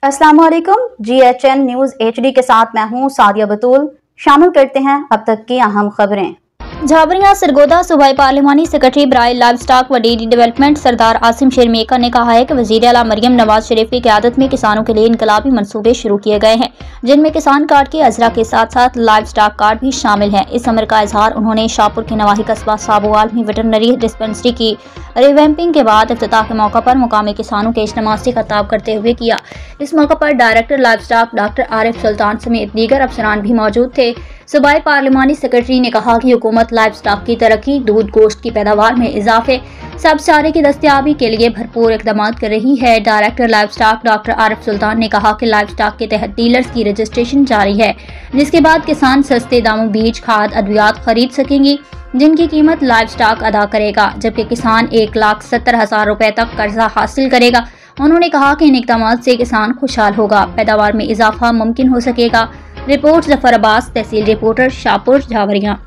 अस्सलाम वालेकुम। GHN news HD के साथ मैं हूँ सादिया बतूल। शामिल करते हैं अब तक की अहम खबरें। झाबरिया सरगोदा सूबाई पार्लिमानी सेक्रेटरी बराए लाइव स्टॉक व डेयरी डेवलपमेंट सरदार आसिम शेरमेका ने कहा है कि वज़ीर आला मरियम नवाज शरीफ की क़यादत में किसानों के लिए इनकलाबी मंसूबे शुरू किए गए हैं, जिनमें किसान कार्ड के अजरा के साथ साथ लाइव स्टॉक कार्ड भी शामिल हैं। इस अमर का इजहार उन्होंने शाहपुर के नवाही कस्बा साबोवाल में वेटरनरी डिस्पेंसरी की रिवैम्पिंग के बाद इफ्तिताह के मौका पर मुकामी किसानों के इज्तिमा से खिताब करते हुए किया। इस मौका पर director live stock doctor Arif Sultan समेत दीगर अफसरान भी मौजूद थे। सूबाई पार्लिमानी सेक्रेटरी ने कहा कि हुकूमत लाइव स्टॉक की तरक्की, दूध गोश्त की पैदावार में इजाफे, सब चारे की दस्तयाबी के लिए भरपूर इकदाम कर रही है। Director live stock doctor Arif Sultan ने कहा कि लाइव स्टॉक के तहत डीलर्स की रजिस्ट्रेशन जारी है, जिसके बाद किसान सस्ते दामों बीज, खाद, अद्वियात खरीद सकेंगी, जिनकी कीमत लाइव स्टॉक अदा करेगा, जबकि किसान 1,70,000 रुपए तक कर्जा हासिल करेगा। उन्होंने कहा कि इन इकदाम से किसान खुशहाल होगा, पैदावार में इजाफा मुमकिन हो सकेगा। रिपोर्ट जफर अब्बास, तहसील रिपोर्टर, शाहपुर, झाबरिया।